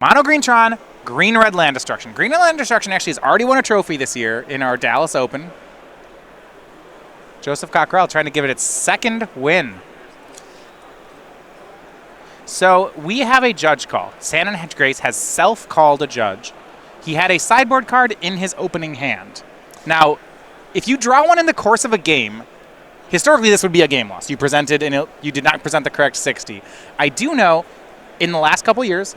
Mono green Tron, green red land destruction. Green red land destruction actually has already won a trophy this year in our Dallas Open. Joseph Cockre trying to give it its second win. So we have a judge call. Tannon Grace has self-called a judge. He had a sideboard card in his opening hand. Now, if you draw one in the course of a game, historically this would be a game loss. You presented and you did not present the correct 60. I do know in the last couple years,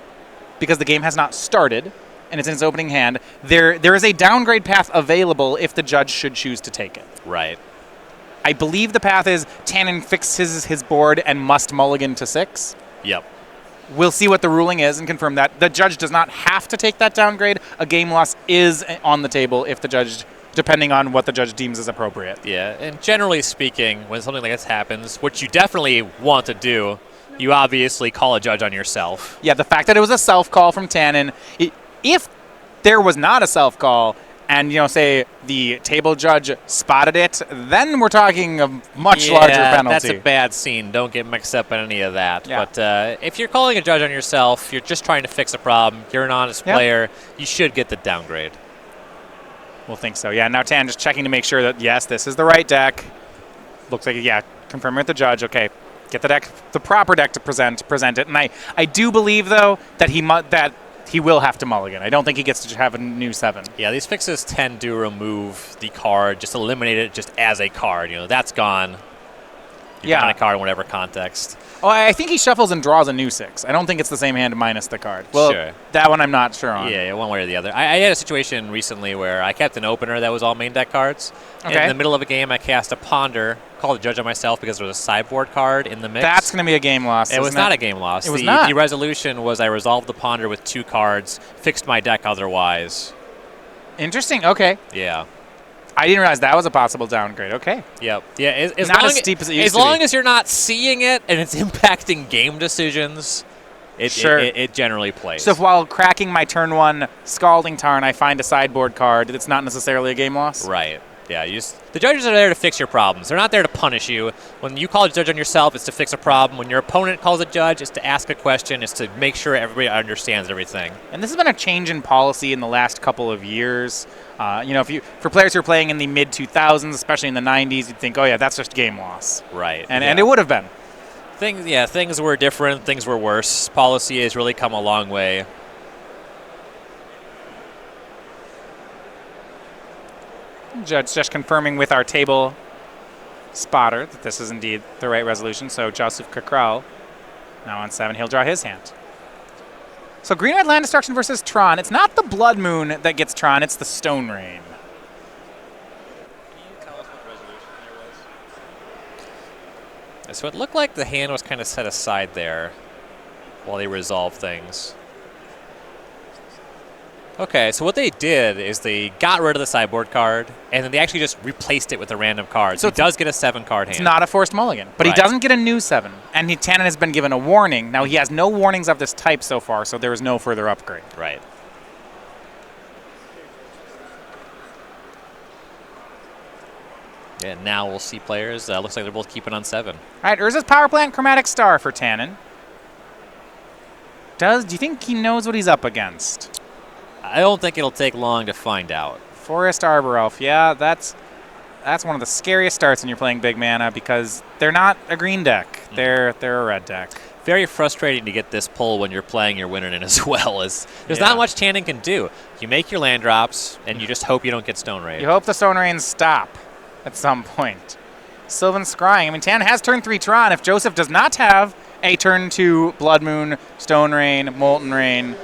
because the game has not started and it's in its opening hand, there is a downgrade path available if the judge should choose to take it. Right. I believe the path is Tannon fixes his board and must mulligan to 6. Yep. We'll see what the ruling is and confirm that. The judge does not have to take that downgrade. A game loss is on the table if the judge, depending on what the judge deems is appropriate. Yeah, and generally speaking, when something like this happens, what you definitely want to do, you obviously call a judge on yourself. Yeah, the fact that it was a self-call from Tannon, if there was not a self-call, and, say the table judge spotted it, then we're talking a much larger penalty. That's a bad scene. Don't get mixed up in any of that. Yeah. But if you're calling a judge on yourself, you're just trying to fix a problem, you're an honest player, you should get the downgrade. We'll think so. Yeah, now Tannon just checking to make sure that, yes, this is the right deck. Looks like, confirming with the judge. Okay, get the deck, the proper deck to present it. And I do believe, though, that he will have to mulligan. I don't think he gets to have a new 7. Yeah, these fixes tend to remove the card, just eliminate it just as a card. That's gone. You're on a card in whatever context. Oh, I think he shuffles and draws a new 6. I don't think it's the same hand minus the card. Well, sure. That one I'm not sure on. Yeah, one way or the other. I had a situation recently where I kept an opener that was all main deck cards. Okay. And in the middle of a game, I cast a Ponder, called a judge on myself because there was a sideboard card in the mix. That's going to be a game loss. It was not a game loss. It was not. The resolution was I resolved the Ponder with 2 cards, fixed my deck otherwise. Interesting. Okay. Yeah. I didn't realize that was a possible downgrade. Okay. Yep. Yeah. As not long as steep as it used as to be. long as you're not seeing it and it's impacting game decisions, it generally plays. So if while cracking my turn 1 Scalding Tarn, I find a sideboard card, it's not necessarily a game loss? Right. Yeah. The judges are there to fix your problems. They're not there to punish you. When you call a judge on yourself, it's to fix a problem. When your opponent calls a judge, it's to ask a question. It's to make sure everybody understands everything. And this has been a change in policy in the last couple of years. For players who are playing in the mid-2000s, especially in the 90s, you'd think, oh, yeah, that's just game loss. Right. And it would have been. Things were different. Things were worse. Policy has really come a long way. Judge just confirming with our table spotter that this is indeed the right resolution. So Joseph Cockre now on 7. He'll draw his hand. So green red land destruction versus Tron. It's not the Blood Moon that gets Tron. It's the Stone Rain. Can you tell us what resolution there was? So it looked like the hand was kind of set aside there while they resolved things. Okay, so what they did is they got rid of the sideboard card, and then they actually just replaced it with a random card. So he does get a 7-card hand. It's not a forced mulligan, but he doesn't get a new 7. And Tannon has been given a warning. Now, he has no warnings of this type so far, so there is no further upgrade. Right. Yeah, now we'll see players. Looks like they're both keeping on 7. All right, Urza's Power Plant, Chromatic Star for Tannon. Do you think he knows what he's up against? I don't think it'll take long to find out. Forest Arbor Elf. Yeah, that's one of the scariest starts when you're playing big mana because they're not a green deck. They're a red deck. Very frustrating to get this pull when you're playing your winner in as well. There's not much Tannon can do. You make your land drops, and you just hope you don't get Stone Rain. You hope the Stone Rains stop at some point. Sylvan Scrying. I mean, Tannon has turn 3 Tron. If Joseph does not have a turn 2 Blood Moon, Stone Rain, Molten Rain,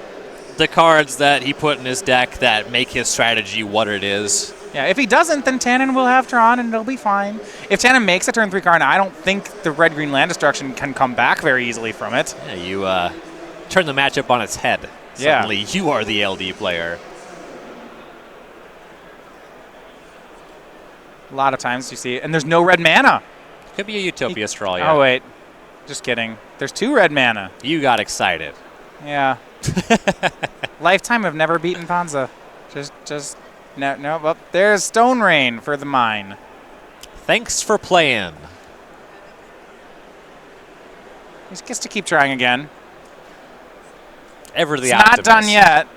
the cards that he put in his deck that make his strategy what it is. Yeah, if he doesn't, then Tannon will have Tron and it'll be fine. If Tannon makes a turn 3 card, I don't think the red-green land destruction can come back very easily from it. Yeah, you turn the matchup on its head. Suddenly you are the LD player. A lot of times you see, and there's no red mana. Could be a Utopia Straw, yeah. Oh, wait. Just kidding. There's 2 red mana. You got excited. Yeah. Lifetime have never beaten Panza. No. Well, there's Stone Rain for the mine. Thanks for playing. He gets to keep trying again. Ever the It's optimist. not done yet.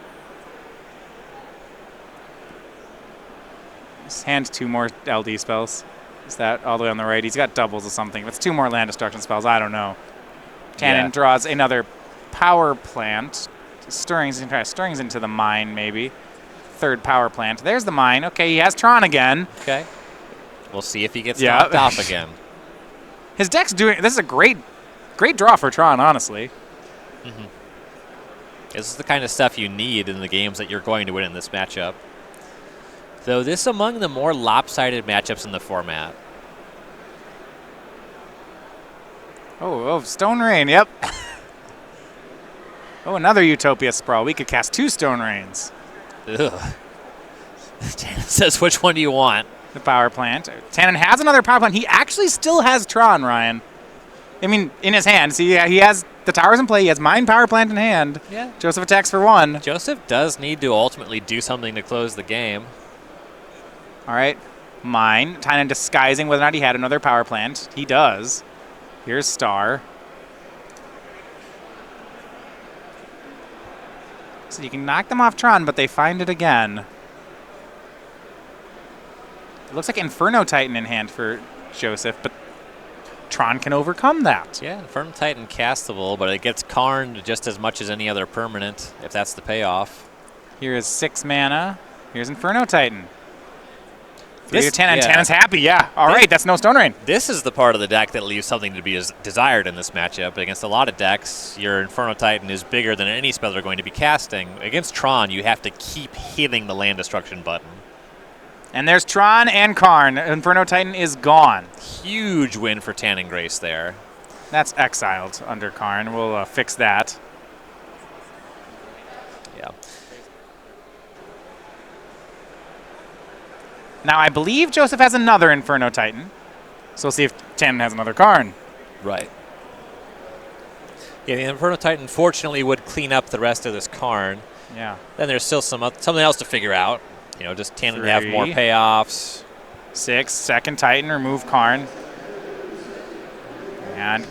His hand 2 more LD spells. Is that all the way on the right? He's got doubles or something. If it's 2 more land destruction spells, I don't know. Tannon draws another power plant. Stirrings into the mine, maybe. 3rd power plant. There's the mine. Okay, he has Tron again. Okay. We'll see if he gets knocked off again. His deck's doing... This is a great draw for Tron, honestly. Mm-hmm. This is the kind of stuff you need in the games that you're going to win in this matchup. Though this is among the more lopsided matchups in the format. Oh, Stone Rain, yep. Oh, another Utopia Sprawl. We could cast 2 Stone Rains. Ugh. Tannon says, which one do you want? The power plant. Tannon has another power plant. He actually still has Tron, Ryan. I mean, in his hand. See, he has the towers in play. He has mine power plant in hand. Yeah. Joseph attacks for 1. Joseph does need to ultimately do something to close the game. All right. Mine. Tannon disguising whether or not he had another power plant. He does. Here's Star. So you can knock them off Tron, but they find it again. It looks like Inferno Titan in hand for Joseph, but Tron can overcome that. Yeah, Inferno Titan castable, but it gets Karned just as much as any other permanent, if that's the payoff. Here is 6 mana. Here's Inferno Titan. 3 to This- Tannon. yeah. Tannon's happy, yeah. All right, that's no Stone Rain. This is the part of the deck that leaves something to be desired in this matchup. Against a lot of decks, your Inferno Titan is bigger than any spell they're going to be casting. Against Tron, you have to keep hitting the land destruction button. And there's Tron and Karn. Inferno Titan is gone. Huge win for Tannon Grace there. That's exiled under Karn. We'll fix that. Yeah. Now, I believe Joseph has another Inferno Titan. So we'll see if Tannon has another Karn. Right. Yeah, the Inferno Titan fortunately would clean up the rest of this Karn. Yeah. Then there's still something else to figure out. You know, just Tannon to have more 3. payoffs. 6, second Titan, remove Karn. And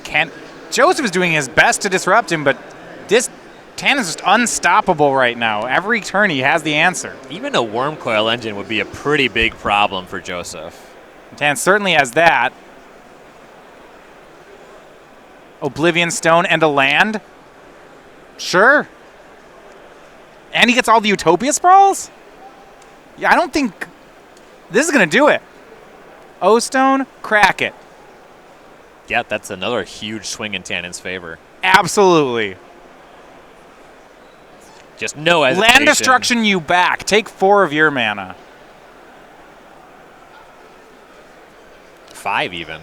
Joseph is doing his best to disrupt him, but this Tannon's just unstoppable right now. Every turn he has the answer. Even a Worm Coil engine would be a pretty big problem for Joseph. Tannon certainly has that. Oblivion Stone and a land? Sure. And he gets all the Utopia Sprawls? Yeah, I don't think this is going to do it. O-Stone, crack it. Yeah, that's another huge swing in Tannon's favor. Absolutely. Just no hesitation. Land destruction you back. Take 4 of your mana. 5 even.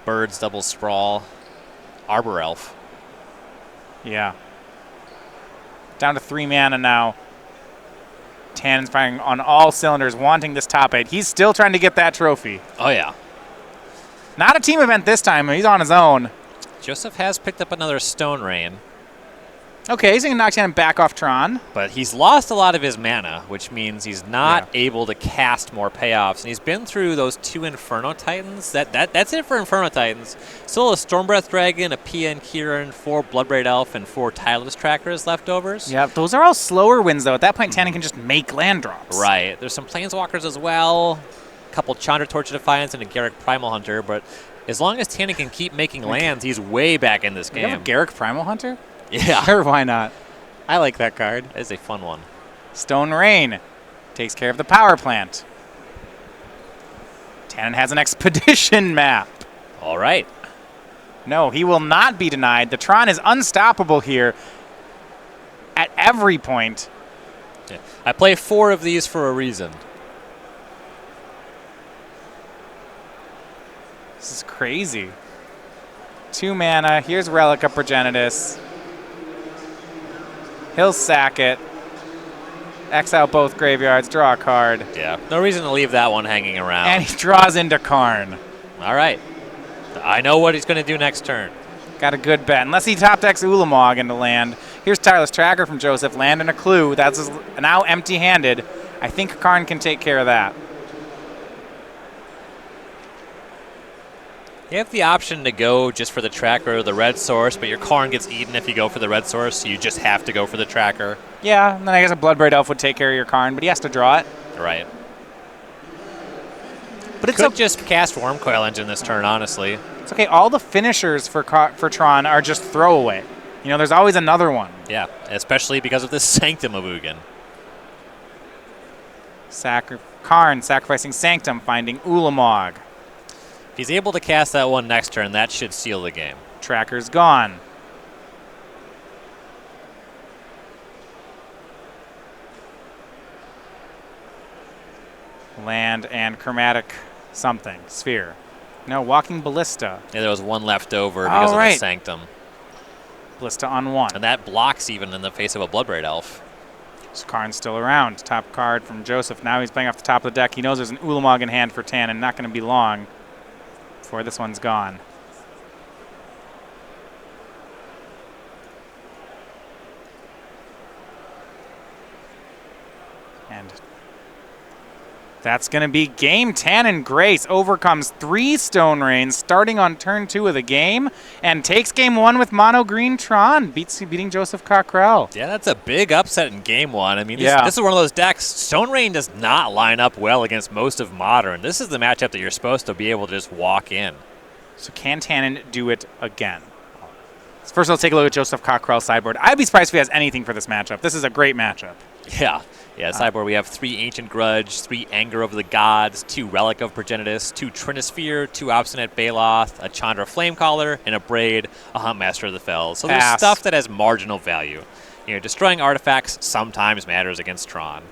Birds, double sprawl, Arbor Elf. Yeah. Down to 3 mana now. Tannon's firing on all cylinders, wanting this top 8. He's still trying to get that trophy. Oh, yeah. Not a team event this time. He's on his own. Joseph has picked up another Stone Rain, Okay, he's going to knock Tannon back off Tron. but he's lost a lot of his mana, which means he's not able to cast more payoffs. And he's been through those 2 Inferno Titans. That's it for Inferno Titans. Still a Stormbreath Dragon, a PN Kieran, 4 Bloodbraid Elf, and 4 Tireless Trackers leftovers. Yeah, those are all slower wins, though. At that point, Tannon can just make land drops. Right. There's some Planeswalkers as well. A couple Chandra Torch of Defiance and a Garruk Primal Hunter. But as long as Tannon can keep making lands, he's way back in this Do you game. have a Garruk Primal Hunter? Yeah. Sure, why not? I like that card. That is a fun one. Stone Rain takes care of the power plant. Tannon has an expedition map. All right. No, he will not be denied. The Tron is unstoppable here at every point. Yeah. I play 4 of these for a reason. This is crazy. 2 mana. Here's Relic of Progenitus. He'll sack it. Exile both graveyards. Draw a card. Yeah. No reason to leave that one hanging around. And he draws into Karn. All right. I know what he's going to do next turn. Got a good bet. Unless he top decks Ulamog into land. Here's Tireless Tracker from Joseph. Land and a clue. That's now empty-handed. I think Karn can take care of that. You have the option to go just for the tracker or the red source, but your Karn gets eaten if you go for the red source, so you just have to go for the tracker. Yeah, and then I guess a Bloodbraid Elf would take care of your Karn, but he has to draw it. Right. But it's Could just cast Wormcoil Engine this turn, honestly. It's okay. All the finishers for Tron are just throwaway. You know, there's always another one. Yeah, especially because of the Sanctum of Ugin. Karn sacrificing Sanctum, finding Ulamog. If he's able to cast that one next turn, that should seal the game. Tracker's gone. Land and Chromatic something. Sphere. No, Walking Ballista. Yeah, there was one left over because of the Sanctum. Ballista on 1. And that blocks even in the face of a Bloodbraid Elf. So Karn's still around. Top card from Joseph. Now he's playing off the top of the deck. He knows there's an Ulamog in hand for Tannon. Not going to be long before this one's gone. And that's going to be game. Tannon Grace overcomes 3 Stone Rains starting on turn 2 of the game and takes game 1 with mono green Tron, beating Joseph Cockre. Yeah, that's a big upset in game 1. I mean, this is one of those decks. Stone Rain does not line up well against most of Modern. This is the matchup that you're supposed to be able to just walk in. So can Tannon do it again? First, let's take a look at Joseph Cockre's sideboard. I'd be surprised if he has anything for this matchup. This is a great matchup. Yeah, sideboard, we have 3 Ancient Grudge, 3 Anger of the Gods, 2 Relic of Progenitus, 2 Trinisphere, 2 Obstinate Baloth, a Chandra Flamecaller, and a Braid, a Huntmaster of the Fells. So there's stuff that has marginal value. You know, destroying artifacts sometimes matters against Tron.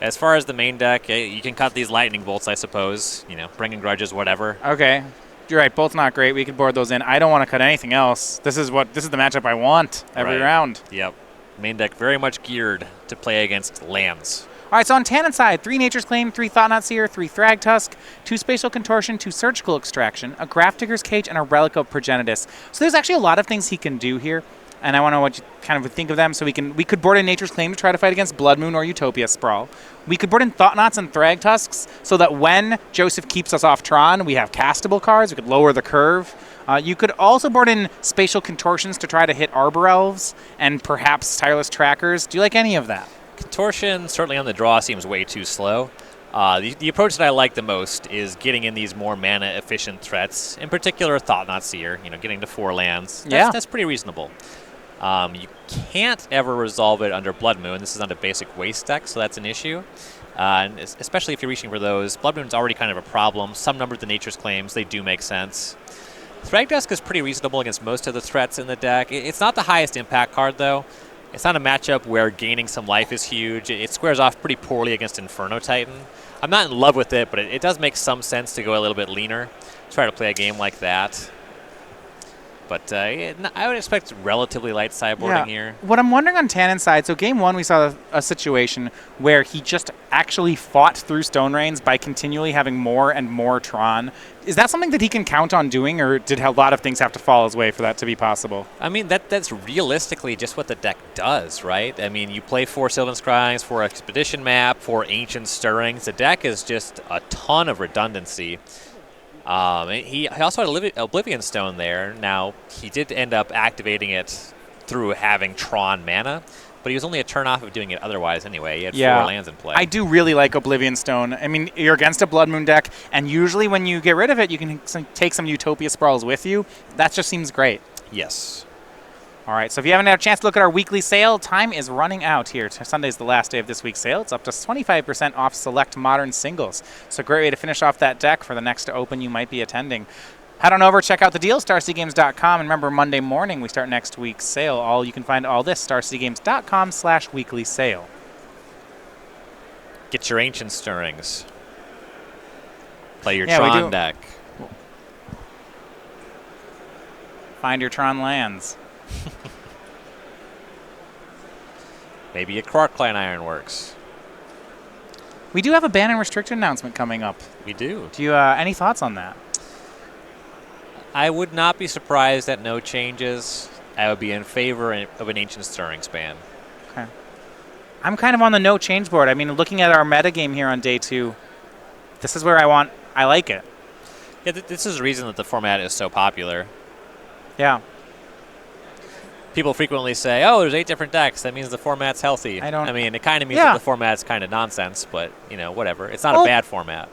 As far as the main deck, you can cut these Lightning Bolts, I suppose. You know, bringing grudges, whatever. Okay. You're right, both not great. We could board those in. I don't want to cut anything else. This is the matchup I want every round. Yep. Main deck very much geared to play against lands. All right, so on Tannon's side, 3 Nature's Claim, 3 Thought-Knot Seer, 3 Thragtusk, 2 Spatial Contortion, 2 Surgical Extraction, a Grafdigger's Cage, and a Relic of Progenitus. So there's actually a lot of things he can do here, and I want to know what you kind of think of them. So we could board in Nature's Claim to try to fight against Blood Moon or Utopia Sprawl. We could board in Thought-Knots and Thragtusks so that when Joseph keeps us off Tron, we have castable cards. We could lower the curve. You could also board in Spatial Contortions to try to hit Arbor Elves and perhaps Tireless Trackers. Do you like any of that? Contortion, certainly on the draw, seems way too slow. The approach that I like the most is getting in these more mana-efficient threats, in particular Thought-Knot Seer, getting to 4 lands. That's pretty reasonable. You can't ever resolve it under Blood Moon. This is on a basic waste deck, so that's an issue. And especially if you're reaching for those. Blood Moon's already kind of a problem. Some number of the Nature's Claims, they do make sense. Thragtusk is pretty reasonable against most of the threats in the deck. It's not the highest impact card, though. It's not a matchup where gaining some life is huge. It squares off pretty poorly against Inferno Titan. I'm not in love with it, but it does make some sense to go a little bit leaner. Try to play a game like that. But I would expect relatively light sideboarding here. What I'm wondering on Tannon's side, so game 1 we saw a situation where he just actually fought through Stone Rains by continually having more and more Tron. Is that something that he can count on doing, or did a lot of things have to fall his way for that to be possible? I mean, that's realistically just what the deck does, right? I mean, you play 4 Sylvan Scryings, 4 Expedition Map, 4 Ancient Stirrings. The deck is just a ton of redundancy. He also had Oblivion Stone there. Now, he did end up activating it through having Tron mana, but he was only a turn off of doing it otherwise anyway. He had 4 lands in play. I do really like Oblivion Stone. I mean, you're against a Blood Moon deck, and usually when you get rid of it, you can take some Utopia Sprawls with you. That just seems great. Yes. All right, so if you haven't had a chance to look at our weekly sale, time is running out here. Sunday's the last day of this week's sale. It's up to 25% off select Modern singles. So a great way to finish off that deck for the next open you might be attending. Head on over, check out the deal, starcgames.com. And remember, Monday morning we start next week's sale. You can find all this, starcgames.com/weekly sale. Get your Ancient Stirrings. Play your Tron deck. Find your Tron lands. Maybe a Quarkline Ironworks. We do have a ban and restricted announcement coming up. We do. Do you any thoughts on that? I would not be surprised at no changes. I would be in favor of an Ancient Stirrings ban. Okay. I'm kind of on the no change board. I mean, looking at our metagame here on day 2, this is where I like it. Yeah, this is the reason that the format is so popular. Yeah. People frequently say, "Oh, there's 8 different decks. That means the format's healthy." I mean, it kind of means that the format's kind of nonsense, but whatever. It's not a bad format.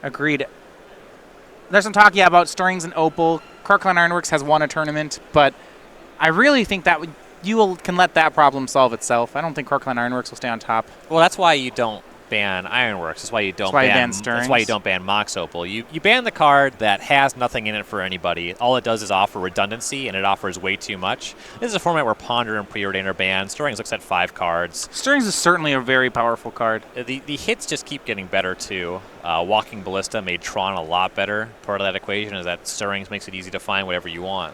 Agreed. There's some talk, about Stirrings and Opal. Kirkland Ironworks has won a tournament, but I really think that you can let that problem solve itself. I don't think Kirkland Ironworks will stay on top. Well, that's why you don't ban Ironworks. That's why you don't ban Stirrings. That's why you don't ban Mox Opal. You ban the card that has nothing in it for anybody. All it does is offer redundancy, and it offers way too much. This is a format where Ponder and Preordain are banned. Stirrings looks at 5 cards. Stirrings is certainly a very powerful card. The hits just keep getting better, too. Walking Ballista made Tron a lot better. Part of that equation is that Stirrings makes it easy to find whatever you want.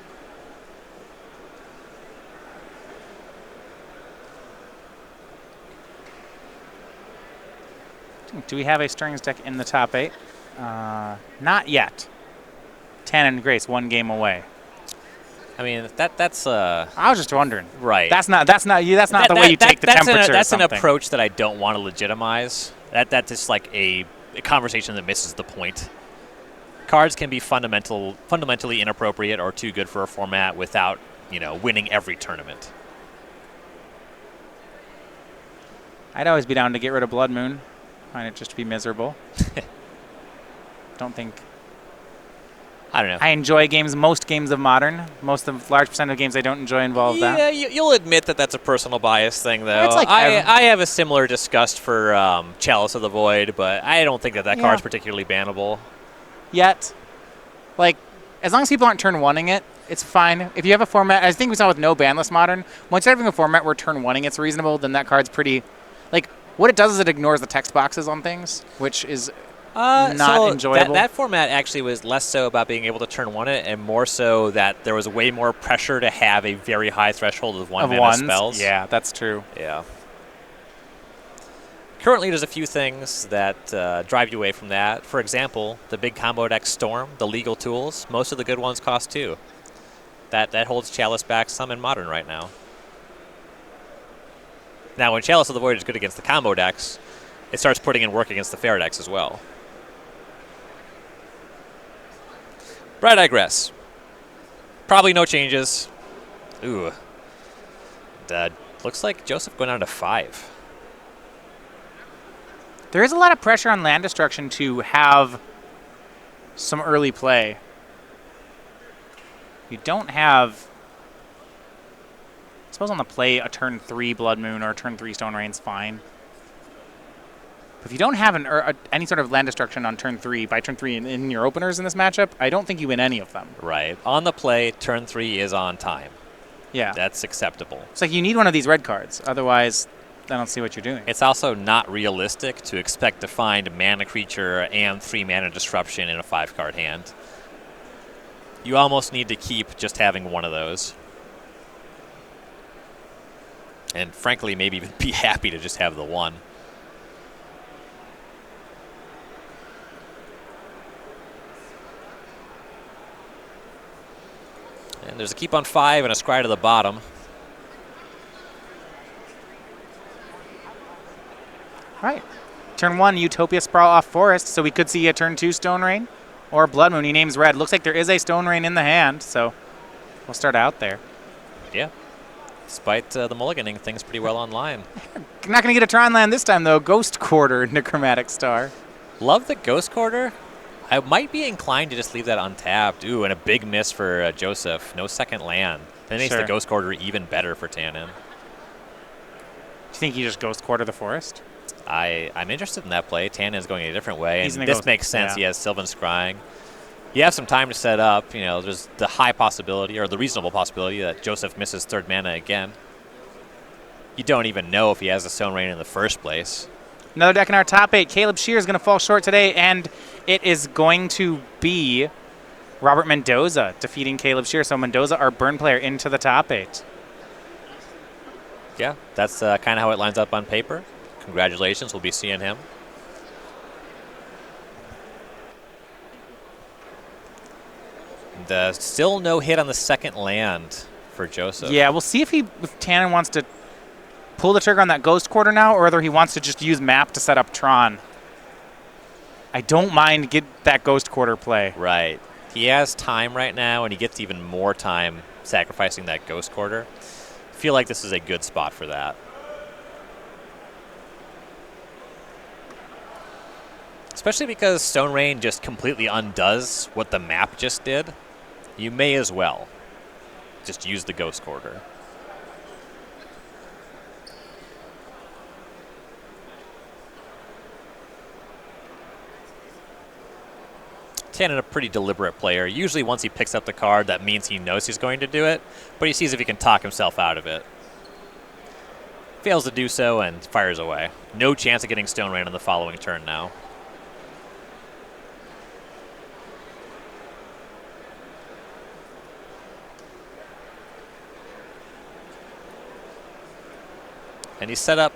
Do we have a Stirrings deck in the top 8? Not yet. Tannon and Grace, 1 game away. I mean, that's I was just wondering. Right. That's not the way you take the temperature. That's an approach that I don't want to legitimize. That's just like a conversation that misses the point. Cards can be fundamentally inappropriate or too good for a format without, winning every tournament. I'd always be down to get rid of Blood Moon. Find it just to be miserable. I don't know. I enjoy most games of Modern. Large percent of games I don't enjoy involve that. Yeah, you'll admit that that's a personal bias thing, though. It's like I have a similar disgust for Chalice of the Void, but I don't think that card's particularly bannable. Yet. As long as people aren't turn one-ing it, it's fine. If you have a format, I think we saw with no banless Modern, once you're having a format where turn one-ing it's reasonable, then that card's pretty... what it does is it ignores the text boxes on things, which is not enjoyable. That format actually was less so about being able to turn one it, and more so that there was way more pressure to have a very high threshold of one-mana spells. Yeah, that's true. Yeah. Currently, there's a few things that drive you away from that. For example, the big combo deck Storm, the legal tools. Most of the good ones cost 2. That holds Chalice back some in Modern right now. Now, when Chalice of the Void is good against the combo decks, it starts putting in work against the fair decks as well. But I digress. Probably no changes. Ooh. Looks like Joseph going down to 5. There is a lot of pressure on land destruction to have some early play. You don't have... I suppose on the play, a turn 3 Blood Moon or a turn 3 Stone Rain's fine. But if you don't have any sort of land destruction on turn 3, by turn 3 in your openers in this matchup, I don't think you win any of them. Right. On the play, turn 3 is on time. Yeah. That's acceptable. It's like you need one of these red cards. Otherwise, I don't see what you're doing. It's also not realistic to expect to find mana creature and 3 mana disruption in a 5-card hand. You almost need to keep just having one of those. And frankly, maybe even be happy to just have the one. And there's a keep on 5 and a scry to the bottom. Right. Turn 1, Utopia Sprawl off Forest, so we could see a turn 2 Stone Rain or Blood Moon. He names red. Looks like there is a Stone Rain in the hand, so we'll start out there. Yeah. Despite the mulliganing, things pretty well online. Not going to get a Tron land this time, though. Ghost Quarter, Necromantic Star. Love the Ghost Quarter. I might be inclined to just leave that untapped. Ooh, and a big miss for Joseph. No second land. That makes the Ghost Quarter even better for Tannon. Do you think you just Ghost Quarter the Forest? I'm interested in that play. Tannon's going a different way, and this makes sense. Yeah. He has Sylvan Scrying. You have some time to set up. There's the high possibility, or the reasonable possibility, that Joseph misses 3rd mana again. You don't even know if he has a Stone Rain in the first place. Another deck in our top 8. Caleb Shear is going to fall short today, and it is going to be Robert Mendoza defeating Caleb Shear. So Mendoza, our burn player, into the top 8. Yeah, that's kind of how it lines up on paper. Congratulations, we'll be seeing him. And, still no hit on the second land for Joseph. Yeah, we'll see if Tannon wants to pull the trigger on that Ghost Quarter now, or whether he wants to just use map to set up Tron. I don't mind get that Ghost Quarter play. Right. He has time right now, and he gets even more time sacrificing that Ghost Quarter. I feel like this is a good spot for that. Especially because Stone Rain just completely undoes what the map just did. You may as well just use the Ghost Quarter. Tannon, a pretty deliberate player. Usually once he picks up the card, that means he knows he's going to do it, but he sees if he can talk himself out of it. Fails to do so and fires away. No chance of getting Stone Rain on the following turn now. And he's set up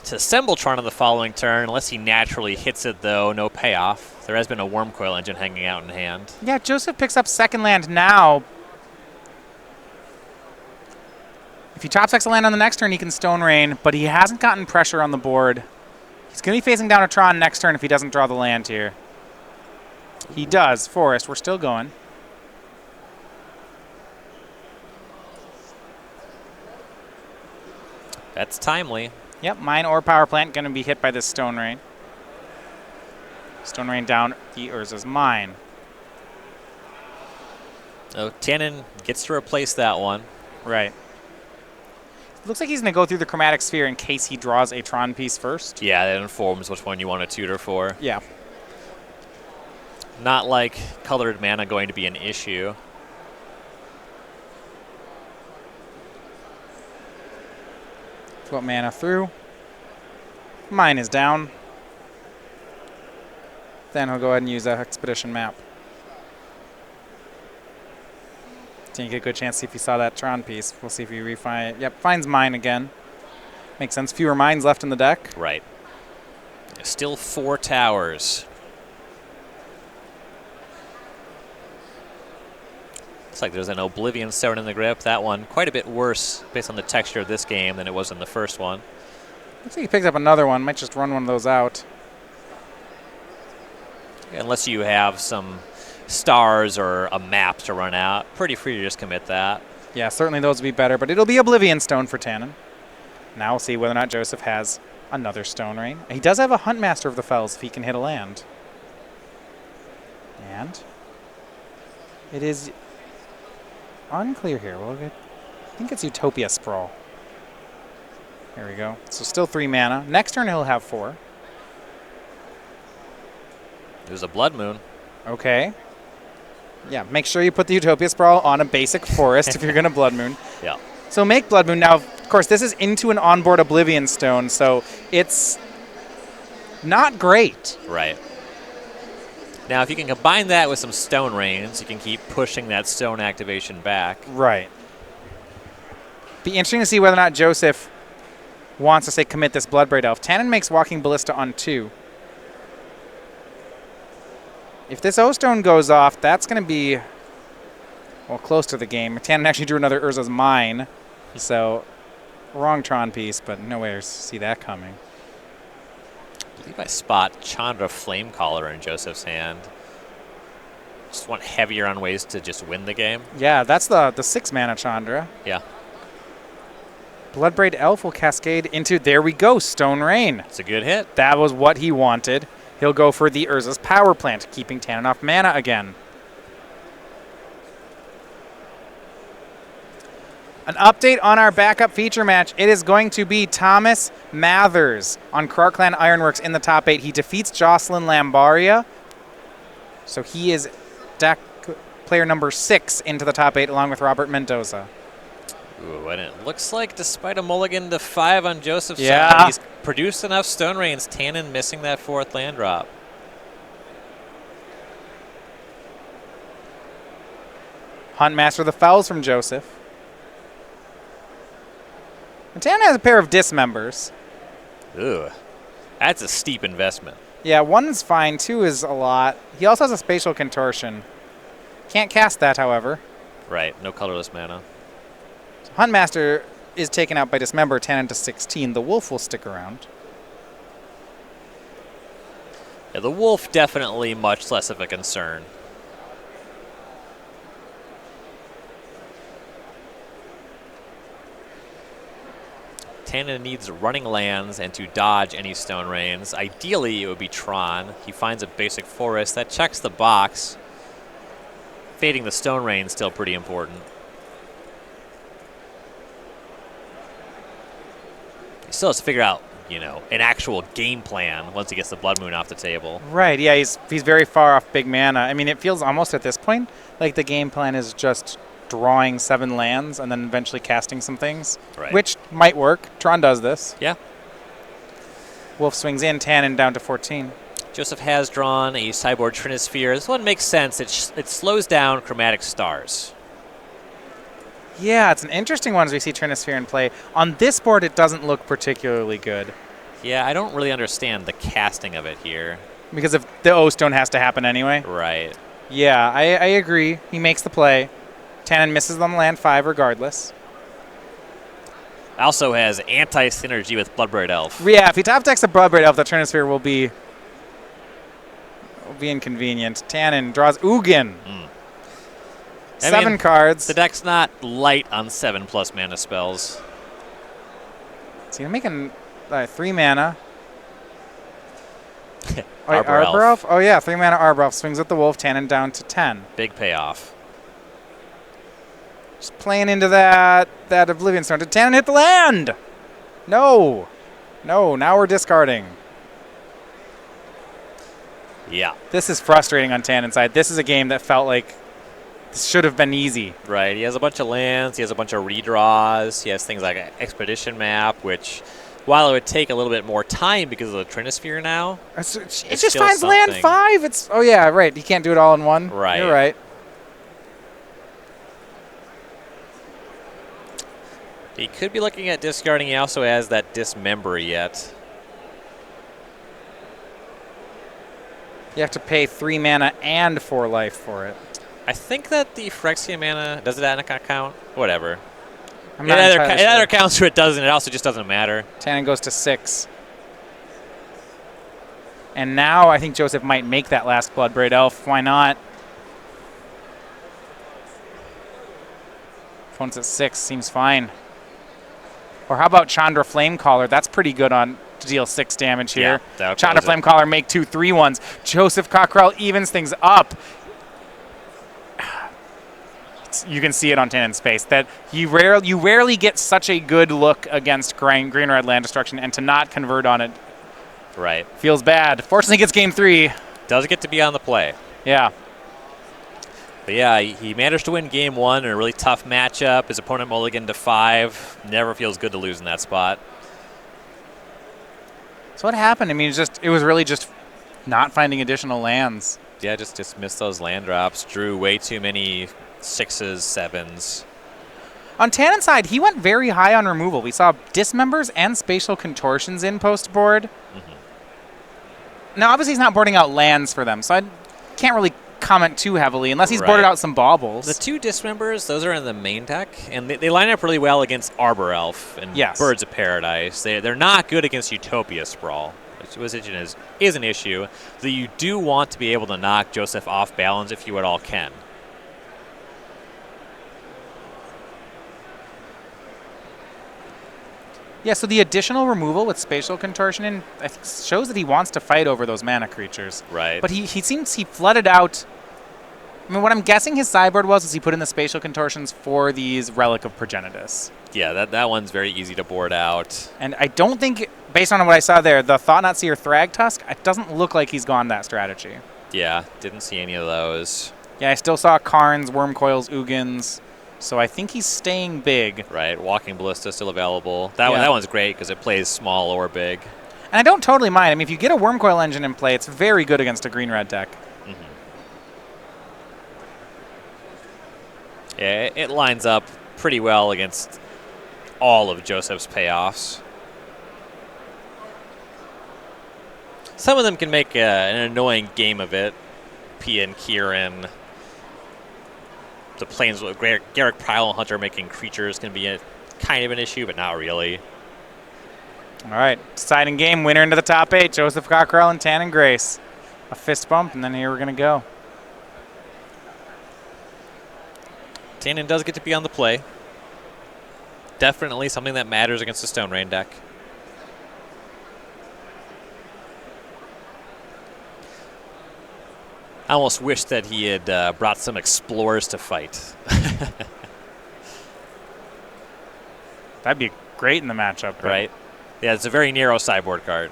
to Sembletron on the following turn, unless he naturally hits it, though. No payoff. There has been a Wormcoil Engine hanging out in hand. Yeah, Joseph picks up second land now. If he top decks a land on the next turn, he can Stone Rain, but he hasn't gotten pressure on the board. He's going to be facing down a Tron next turn if he doesn't draw the land here. He does. Forest, we're still going. That's timely. Yep, mine or power plant going to be hit by this Stone Rain. Stone Rain down the Urza's mine. Oh, Tannon gets to replace that one. Right. Looks like he's going to go through the Chromatic Sphere in case he draws a Tron piece first. Yeah, that informs which one you want to tutor for. Yeah. Not like colored mana going to be an issue. Float mana through. Mine is down. Then he'll go ahead and use that Expedition map. Didn't get a good chance to see if he saw that Tron piece. We'll see if he refine it. Yep, finds mine again. Makes sense. Fewer mines left in the deck. Right. Still 4 towers. Looks like there's an Oblivion Stone in the grip. That one quite a bit worse based on the texture of this game than it was in the first one. Looks like he picked up another one. Might just run one of those out. Unless you have some stars or a map to run out. Pretty free to just commit that. Yeah, certainly those would be better, but it'll be Oblivion Stone for Tannon. Now we'll see whether or not Joseph has another Stone Rain. He does have a Huntmaster of the Fells if he can hit a land. And it is unclear here. I think it's Utopia Sprawl. There we go. So still 3 mana. Next turn he'll have 4. There's a Blood Moon. Okay. Yeah, make sure you put the Utopia Sprawl on a basic forest if you're going to Blood Moon. Yeah. So make Blood Moon. Now, of course, this is into an onboard Oblivion Stone, so it's not great. Right. Now, if you can combine that with some Stone Rains, you can keep pushing that stone activation back. Right. Be interesting to see whether or not Joseph wants to, say, commit this Bloodbraid Elf. Tannon makes Walking Ballista on 2. If this O-Stone goes off, that's going to be, well, close to the game. Tannon actually drew another Urza's Mine, so wrong Tron piece, but nowhere to see that coming. I believe I spot Chandra Flamecaller in Joseph's hand. Just want heavier on ways to just win the game. Yeah, that's the 6-mana Chandra. Yeah. Bloodbraid Elf will cascade into, there we go, Stone Rain. It's a good hit. That was what he wanted. He'll go for the Urza's Power Plant, keeping Tannon off mana again. An update on our backup feature match. It is going to be Thomas Mathers on Krark-Clan Ironworks in the top 8. He defeats Jocelyn Lambaria. So he is deck player number 6 into the top 8 along with Robert Mendoza. Ooh, and it looks like despite a mulligan to 5 on Joseph's Yeah. side, he's produced enough Stone Rains. Tannon missing that 4th land drop. Huntmaster of the Fells from Joseph. And Tannon has a pair of Dismembers. Ooh, that's a steep investment. Yeah, 1's fine, 2 is a lot. He also has a Spatial Contortion. Can't cast that, however. Right, no colorless mana. So Huntmaster is taken out by Dismember, 10 into 16. The Wolf will stick around. Yeah, the wolf definitely much less of a concern. Tannon needs running lands and to dodge any stone rains. Ideally, it would be Tron. He finds a basic forest. That checks the box. Fading the stone rain is still pretty important. He still has to figure out, an actual game plan once he gets the Blood Moon off the table. Right, yeah, he's very far off big mana. I mean, it feels almost at this point like the game plan is just drawing 7 lands and then eventually casting some things, right, which might work. Tron does this. Yeah. Wolf swings in, Tannon down to 14. Joseph has drawn a sideboard Trinisphere. This one makes sense. It slows down Chromatic Stars. Yeah, it's an interesting one as we see Trinisphere in play. On this board, it doesn't look particularly good. Yeah, I don't really understand the casting of it here. Because if the O-Stone has to happen anyway. Right. Yeah, I agree. He makes the play. Tannon misses on land 5 regardless. Also has anti-synergy with Bloodbraid Elf. Yeah, if he top decks a Bloodbraid Elf, the Trinisphere will be inconvenient. Tannon draws Ugin. 7 cards. The deck's not light on 7+ mana spells. So you're making 3 mana. Arbor Elf. Oh yeah, 3 mana Arbor Elf swings with the wolf. Tannon down to 10. Big payoff. Just playing into that Oblivion Stone. Did Tannon hit the land? No. Now we're discarding. Yeah. This is frustrating on Tannon's side. This is a game that felt like this should have been easy. Right. He has a bunch of lands. He has a bunch of redraws. He has things like an Expedition Map, which, while it would take a little bit more time because of the Trinisphere now, it just finds something. land 5. Oh yeah, right. You can't do it all in one. Right. You're right. He could be looking at discarding. He also has that Dismember yet. You have to pay 3 mana and 4 life for it. I think that the Phyrexia mana, does it count? Whatever. I'm not entirely it sure. either counts or it doesn't. It also just doesn't matter. Tannon goes to 6. And now I think Joseph might make that last Bloodbraid Elf. Why not? Opponent's at 6. Seems fine. Or how about Chandra Flamecaller? That's pretty good on to deal 6 damage here. Yeah, Chandra Flamecaller make 2 3-1s. Joseph Cockre evens things up. You can see it on Tannon's face that you rarely get such a good look against green-red land destruction, and to not convert on it right feels bad. Fortunately, gets game 3. Does get to be on the play. Yeah. But yeah, he managed to win game 1 in a really tough matchup. His opponent mulliganed to 5. Never feels good to lose in that spot. So what happened? I mean, it was really just not finding additional lands. Yeah, just missed those land drops. Drew way too many 6s, 7s. On Tannon's side, he went very high on removal. We saw Dismembers and Spatial Contortions in post-board. Now, obviously, he's not boarding out lands for them, so I can't really comment too heavily unless he's boarded out some baubles. The 2 Dismembers, those are in the main deck, and they line up really well against Arbor Elf and Birds of Paradise. They're not good against Utopia Sprawl, which is an issue. So you do want to be able to knock Joseph off balance if you at all can. Yeah, so the additional removal with Spatial Contortion in shows that he wants to fight over those mana creatures. Right. But he flooded out. I mean, what I'm guessing his sideboard was he put in the Spatial Contortions for these Relic of Progenitus. Yeah, that one's very easy to board out. And I don't think, based on what I saw there, the Thought-Knot Seer Thragtusk, it doesn't look like he's gone that strategy. Yeah, didn't see any of those. Yeah, I still saw Karns, Wormcoils, Ugins. So I think he's staying big. Right, Walking Ballista still available. That one's great because it plays small or big. And I don't totally mind. I mean, if you get a Wormcoil engine in play, it's very good against a green-red deck. Yeah, it lines up pretty well against all of Joseph's payoffs. Some of them can make an annoying game of it. Pia Kieran. The planes with Garrick Prowler Hunter making creatures can be kind of an issue, but not really. All right, deciding game, winner into the top 8, Joseph Cockre and Tannon Grace. a fist bump, and then here we're going to go. Tannon does get to be on the play. Definitely something that matters against the Stone Rain deck. I almost wish that he had brought some Explorers to fight. That'd be great in the matchup. Right? Yeah, it's a very narrow sideboard card.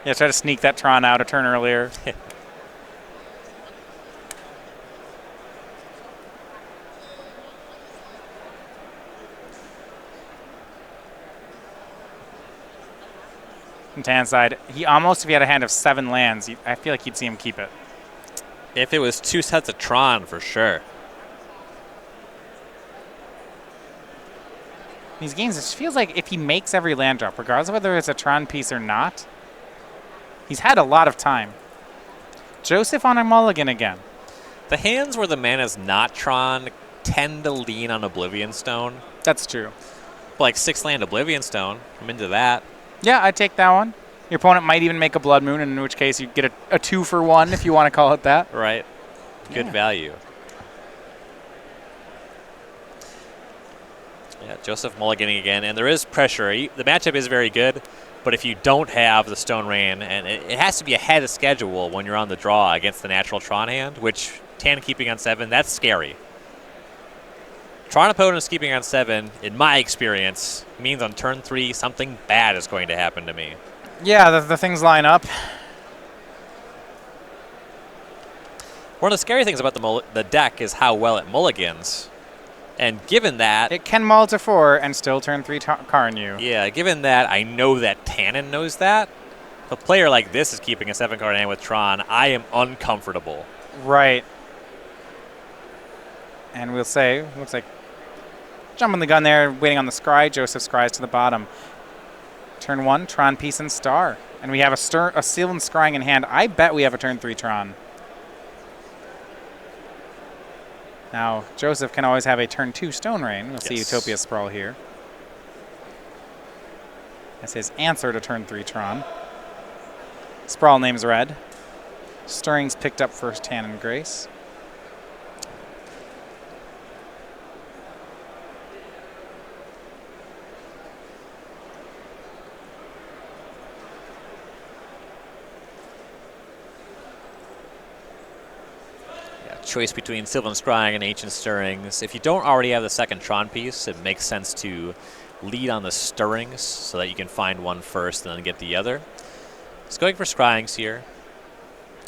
Yeah, try to sneak that Tron out a turn earlier. From Tannon's side, he almost, if he had a hand of 7 lands, I feel like you'd see him keep it. If it was 2 sets of Tron, for sure. These games, it feels like if he makes every land drop, regardless of whether it's a Tron piece or not, he's had a lot of time. Joseph on a mulligan again. The hands where the mana's not Tron tend to lean on Oblivion Stone. That's true. Like 6-land Oblivion Stone. I'm into that. Yeah, I'd take that one. Your opponent might even make a Blood Moon, in which case you get a 2-for-1 if you want to call it that. Right. Good value. Yeah, Joseph mulliganing again, and there is pressure. The matchup is very good, but if you don't have the Stone Rain, and it has to be ahead of schedule when you're on the draw against the natural Tron hand, which Tannon keeping on 7, that's scary. Tron opponents keeping on 7, in my experience, means on turn 3 something bad is going to happen to me. Yeah, the things line up. One of the scary things about the deck is how well it mulligans. And given that... It can mull to 4 and still turn 3 Karn you. Yeah, given that I know that Tannon knows that, if a player like this is keeping a 7-card hand with Tron, I am uncomfortable. Right. And we'll say, looks like jumping the gun there, waiting on the scry. Joseph scries to the bottom. Turn 1, Tron, Peace, and Star. And we have a Seal and Scrying in hand. I bet we have a turn 3 Tron. Now, Joseph can always have a turn 2 Stone Rain. We'll see Utopia Sprawl here. That's his answer to turn 3 Tron. Sprawl name's red. Stirring's picked up for Tannon Grace. Choice between Sylvan Scrying and Ancient Stirrings. If you don't already have the second Tron piece, it makes sense to lead on the Stirrings so that you can find one first and then get the other. It's going for Scryings here.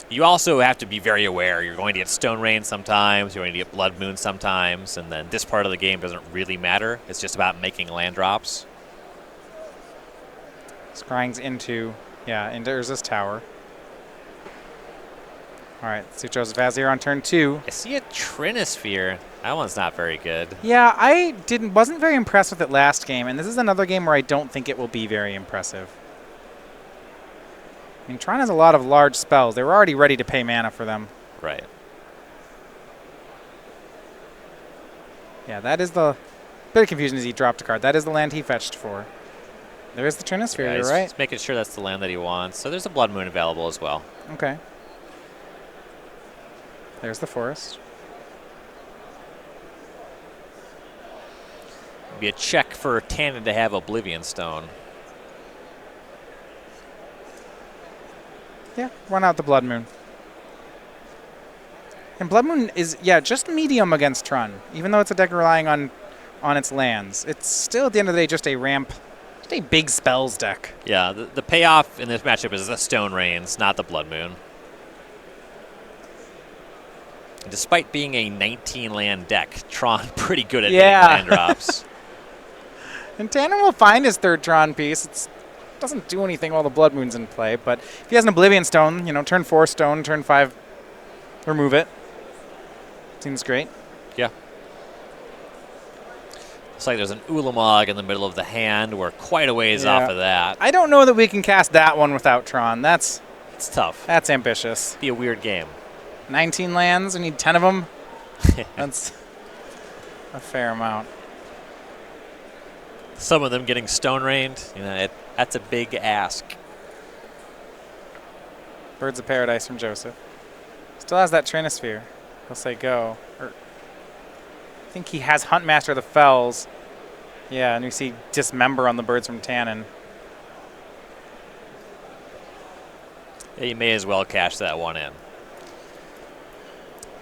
You also have to be very aware. You're going to get Stone Rain sometimes, you're going to get Blood Moon sometimes, and then this part of the game doesn't really matter. It's just about making land drops. Scrying's into Urza's Tower. All right, let's see what Joseph has here on turn 2. I see a Trinisphere. That one's not very good. Yeah, I wasn't very impressed with it last game, and this is another game where I don't think it will be very impressive. I mean, Tron has a lot of large spells. They were already ready to pay mana for them. Right. Yeah, that is the bit of confusion as he dropped a card. That is the land he fetched for. There is the Trinisphere, Yeah, you're right. He's making sure that's the land that he wants. So there's a Blood Moon available as well. Okay. There's the forest. Be a check for Tannon to have Oblivion Stone. Yeah, run out the Blood Moon. And Blood Moon is, just medium against Tron. Even though it's a deck relying on its lands. It's still, at the end of the day, just a ramp, just a big spells deck. Yeah, the payoff in this matchup is the Stone Rains, not the Blood Moon. Despite being a 19-land deck, Tron pretty good at hitting land drops. And Tannon will find his third Tron piece. It doesn't do anything while the Blood Moon's in play, but if he has an Oblivion Stone, turn 4 Stone, turn 5, remove it. Seems great. Yeah. Looks like there's an Ulamog in the middle of the hand. We're quite a ways off of that. I don't know that we can cast that one without Tron. It's tough. That's ambitious. Be a weird game. 19 lands, we need 10 of them. That's a fair amount. Some of them getting Stone Rained, that's a big ask. Birds of Paradise from Joseph. Still has that Trinisphere. He'll say go. Or I think he has Huntmaster of the Fells. Yeah, and we see Dismember on the birds from Tannon. Yeah, you may as well cash that one in.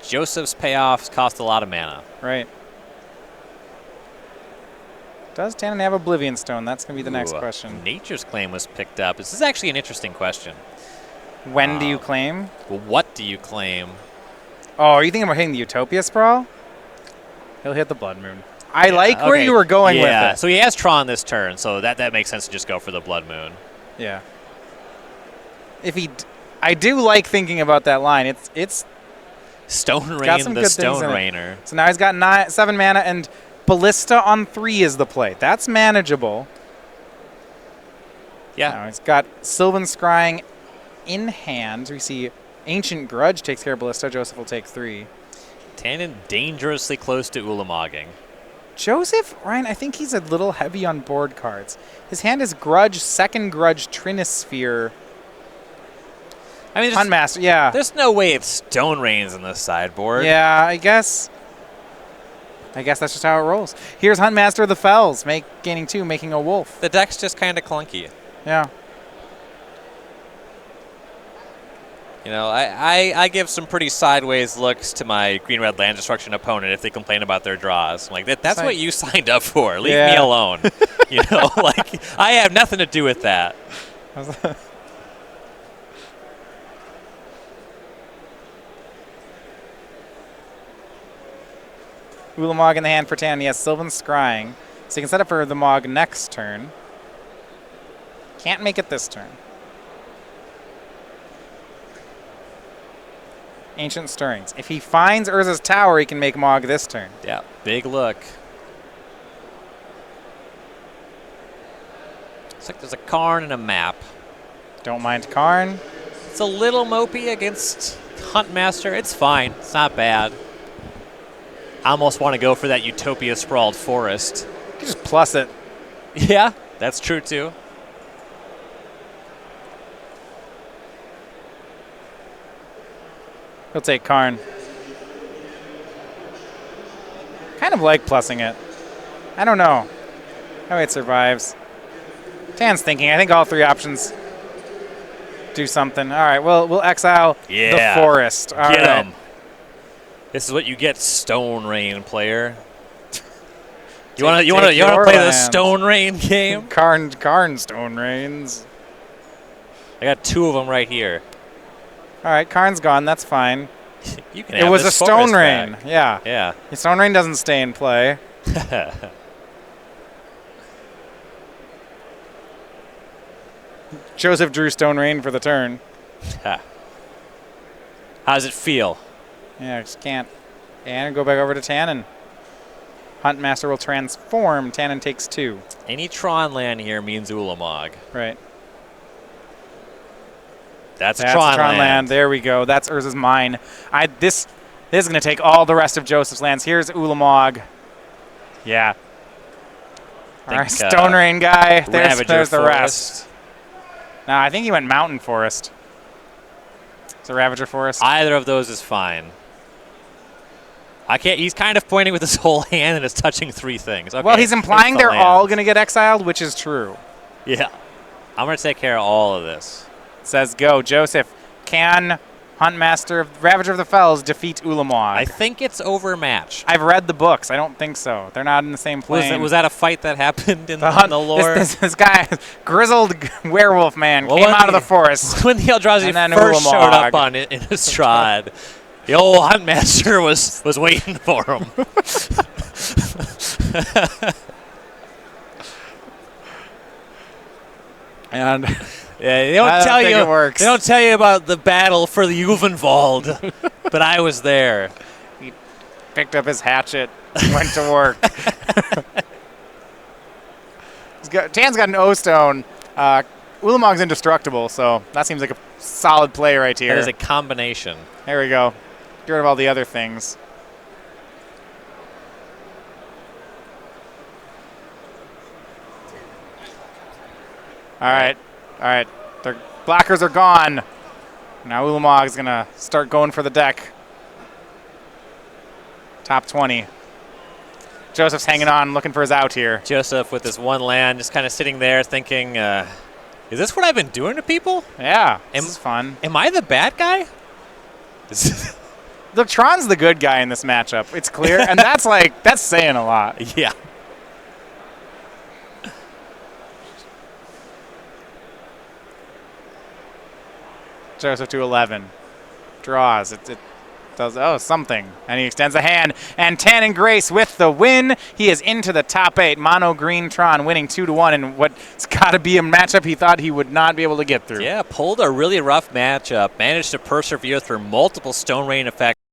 Joseph's payoffs cost a lot of mana. Right. Does Tannon have Oblivion Stone? That's going to be the next question. Nature's Claim was picked up. This is actually an interesting question. When do you claim? Well, what do you claim? Oh, are you thinking about hitting the Utopia Sprawl? He'll hit the Blood Moon. I like where you were going with it. So he has Tron this turn, so that makes sense to just go for the Blood Moon. Yeah. I do like thinking about that line. It's Stone Rain, the Stone Rainer. So now he's got 7 mana, and Ballista on 3 is the play. That's manageable. Yeah. Now he's got Sylvan Scrying in hand. We see Ancient Grudge takes care of Ballista. Joseph will take 3. Tannon dangerously close to Ulamogging. Joseph, Ryan, I think he's a little heavy on board cards. His hand is Grudge, Second Grudge, Trinisphere. I mean, Huntmaster, yeah. There's no way it's Stone Rains in the sideboard. Yeah, I guess that's just how it rolls. Here's Huntmaster of the Fells, gaining 2, making a wolf. The deck's just kind of clunky. Yeah. You know, I give some pretty sideways looks to my green-red land destruction opponent if they complain about their draws. I'm like, that's what you signed up for. Leave me alone. You know, like, I have nothing to do with that. Ulamog in the hand for Tannon. He has Sylvan Scrying. So you can set up for the Mog next turn. Can't make it this turn. Ancient Stirrings. If he finds Urza's Tower, he can make Mog this turn. Yeah, big look. Looks like there's a Karn and a map. Don't mind Karn. It's a little mopey against Huntmaster. It's fine. It's not bad. I almost want to go for that Utopia Sprawled Forest. You just plus it. Yeah, that's true too. He'll take Karn. Kind of like plussing it. I don't know how it survives. Tan's thinking. I think all 3 options do something. All right, well, we'll exile the forest. All Get right. him. This is what you get, Stone Rain player. You want to play the Stone Rain game? Karn Stone Rains. I got 2 of them right here. All right, Karn's gone. That's fine. You can have it was this a Stone Rain. back. Yeah. Yeah. The Stone Rain doesn't stay in play. Joseph drew Stone Rain for the turn. How does it feel? Yeah, I just can't. And go back over to Tannon. Huntmaster will transform. Tannon takes 2. Any Tron land here means Ulamog. Right. That's Tron land. There we go. That's Urza's Mine. This is going to take all the rest of Joseph's lands. Here's Ulamog. Yeah. All right, Stone Rain guy. There's the rest. No, I think he went Mountain Forest. It's a Ravager Forest. Either of those is fine. I can't. He's kind of pointing with his whole hand and is touching 3 things. Okay, well, he's implying they're all going to get exiled, which is true. Yeah. I'm going to take care of all of this. Says go. Joseph, can Huntmaster, Ravager of the Fells, defeat Ulamog? I think it's overmatched. I've read the books. I don't think so. They're not in the same plane. Was that a fight that happened in the lore? This guy, grizzled werewolf man, came out of the forest. When the Eldrazi first showed up in Estrad, the old Huntmaster was waiting for him. And yeah, they don't tell you about the battle for the Juvenwald, but I was there. He picked up his hatchet and went to work. Tan's got an O-Stone. Ulamog's indestructible, so that seems like a solid play right here. That is a combination. There we go. Get rid of all the other things. All right. Their blockers are gone. Now Ulamog's going to start going for the deck. Top 20. Joseph's hanging on, looking for his out here. Joseph with his one land, just kind of sitting there thinking, is this what I've been doing to people? Yeah, this is fun. Am I the bad guy? Look, Tron's the good guy in this matchup. It's clear, and that's saying a lot. Yeah. Joseph to 11. Draws. It does something. And he extends a hand. And Tannon Grace with the win. He is into the top 8. Mono Green Tron winning 2-1 in what's got to be a matchup he thought he would not be able to get through. Yeah, pulled a really rough matchup. Managed to persevere through multiple Stone Rain effects.